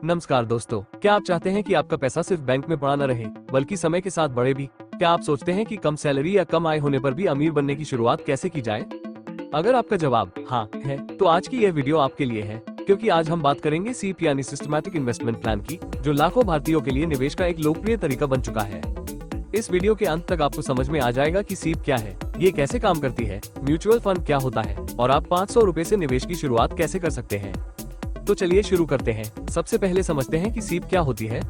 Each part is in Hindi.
नमस्कार दोस्तों, क्या आप चाहते हैं कि आपका पैसा सिर्फ बैंक में पड़ा न रहे बल्कि समय के साथ बढ़े भी? क्या आप सोचते हैं कि कम सैलरी या कम आय होने पर भी अमीर बनने की शुरुआत कैसे की जाए? अगर आपका जवाब हाँ है, तो आज की यह वीडियो आपके लिए है, क्योंकि आज हम बात करेंगे सीप यानी सिस्टमैटिक इन्वेस्टमेंट प्लान की, जो लाखों भारतीयों के लिए निवेश का एक लोकप्रिय तरीका बन चुका है। इस वीडियो के अंत तक आपको समझ में आ जाएगा कि सीप क्या है, ये कैसे काम करती है, म्यूचुअल फंड क्या होता है और आप 500 रुपए से निवेश की शुरुआत कैसे कर सकते हैं। तो चलिए शुरू करते हैं। सबसे पहले समझते हैं कि सीप क्या होती है।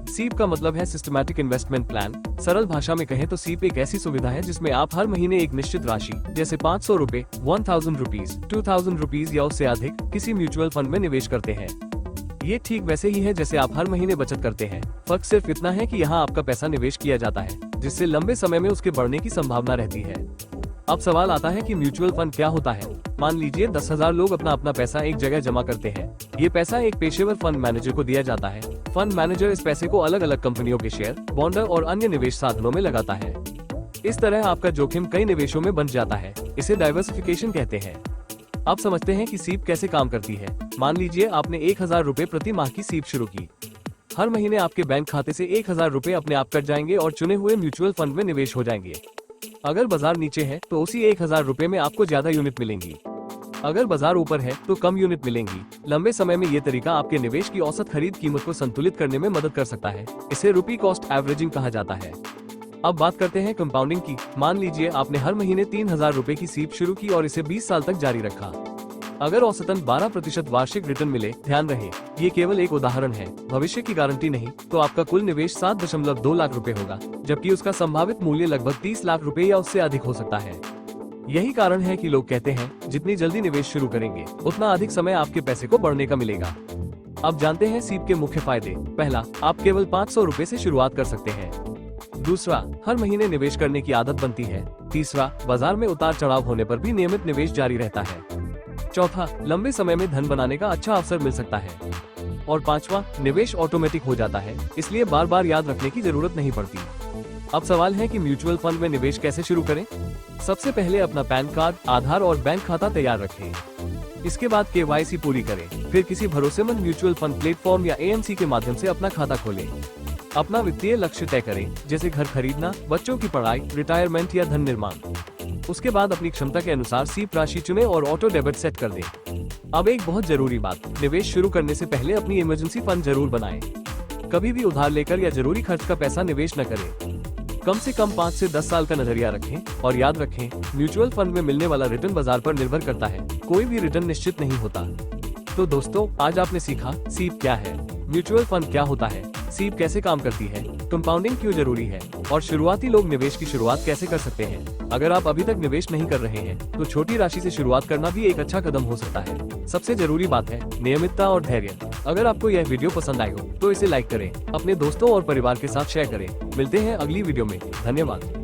सीप का मतलब है सिस्टमैटिक इन्वेस्टमेंट प्लान। सरल भाषा में कहें तो सीप एक ऐसी सुविधा है जिसमें आप हर महीने एक निश्चित राशि जैसे 500 रुपए, 1000 रुपीज, 2000 रुपीज या उससे अधिक किसी म्यूचुअल फंड में निवेश करते हैं। ये ठीक वैसे ही है जैसे आप हर महीने बचत करते हैं। फर्क सिर्फ इतना है कि यहाँ आपका पैसा निवेश किया जाता है, जिससे लंबे समय में उसके बढ़ने की संभावना रहती है। अब सवाल आता है कि म्यूचुअल फंड क्या होता है। मान लीजिए 10,000 लोग अपना पैसा एक जगह जमा करते हैं। ये पैसा एक पेशेवर फंड मैनेजर को दिया जाता है। फंड मैनेजर इस पैसे को अलग अलग कंपनियों के शेयर, बॉन्ड और अन्य निवेश साधनों में लगाता है। इस तरह आपका जोखिम कई निवेशों में बन जाता है। इसे डाइवर्सिफिकेशन कहते हैं। अब समझते हैं कि सीप कैसे काम करती है। मान लीजिए आपने 1000 रुपए प्रति माह की सीप शुरू की। हर महीने आपके बैंक खाते से 1000 रुपए अपने आप कट जाएंगे और चुने हुए म्यूचुअल फंड में निवेश हो जाएंगे। अगर बाजार नीचे है तो उसी 1000 रुपए में आपको ज्यादा यूनिट मिलेंगी। अगर बाजार ऊपर है तो कम यूनिट मिलेंगी। लंबे समय में ये तरीका आपके निवेश की औसत खरीद कीमत को संतुलित करने में मदद कर सकता है। इसे रुपी कॉस्ट एवरेजिंग कहा जाता है। अब बात करते हैं कंपाउंडिंग की। मान लीजिए आपने हर महीने 3000 रुपए की सीप शुरू की और इसे 20 साल तक जारी रखा। अगर औसतन 12% वार्षिक रिटर्न मिले, ध्यान रहे ये केवल एक उदाहरण है, भविष्य की गारंटी नहीं, तो आपका कुल निवेश 7.2 लाख रुपए होगा, जबकि उसका संभावित मूल्य लगभग 30 लाख रुपए या उससे अधिक हो सकता है। यही कारण है कि लोग कहते हैं जितनी जल्दी निवेश शुरू करेंगे उतना अधिक समय आपके पैसे को बढ़ने का मिलेगा। अब जानते हैं सीप के मुख्य फायदे। पहला, आप केवल 500 रुपए से शुरुआत कर सकते हैं। दूसरा, हर महीने निवेश करने की आदत बनती है। तीसरा, बाजार में उतार चढ़ाव होने पर भी नियमित निवेश जारी रहता है। चौथा, लंबे समय में धन बनाने का अच्छा अवसर मिल सकता है। और पांचवा, निवेश ऑटोमेटिक हो जाता है, इसलिए बार बार याद रखने की जरूरत नहीं पड़ती। अब सवाल है कि म्यूचुअल फंड में निवेश कैसे शुरू करें। सबसे पहले अपना पैन कार्ड, आधार और बैंक खाता तैयार रखें। इसके बाद KYC पूरी करें। फिर किसी भरोसेमंद म्यूचुअल फंड प्लेटफॉर्म या AMC के माध्यम से अपना खाता खोलें। अपना वित्तीय लक्ष्य तय करें, जैसे घर खरीदना, बच्चों की पढ़ाई, रिटायरमेंट या धन निर्माण। उसके बाद अपनी क्षमता के अनुसार सीप राशि चुनें और ऑटो डेबिट सेट कर दें। अब एक बहुत जरूरी बात, निवेश शुरू करने से पहले अपनी इमरजेंसी फंड जरूर बनाएं। कभी भी उधार लेकर या जरूरी खर्च का पैसा निवेश न करें। कम से कम 5 से 10 साल का नजरिया रखें और याद रखें, म्यूचुअल फंड में मिलने वाला रिटर्न बाजार पर निर्भर करता है। कोई भी रिटर्न निश्चित नहीं होता। तो दोस्तों, आज आपने सीखा सीप क्या है, म्यूचुअल फंड क्या होता है, सीप कैसे काम करती है, कंपाउंडिंग क्यों जरूरी है और शुरुआती लोग निवेश की शुरुआत कैसे कर सकते हैं। अगर आप अभी तक निवेश नहीं कर रहे हैं तो छोटी राशि से शुरुआत करना भी एक अच्छा कदम हो सकता है। सबसे जरूरी बात है नियमितता और धैर्य। अगर आपको यह वीडियो पसंद आए हो तो इसे लाइक करें, अपने दोस्तों और परिवार के साथ शेयर करें। मिलते हैं अगली वीडियो में। धन्यवाद।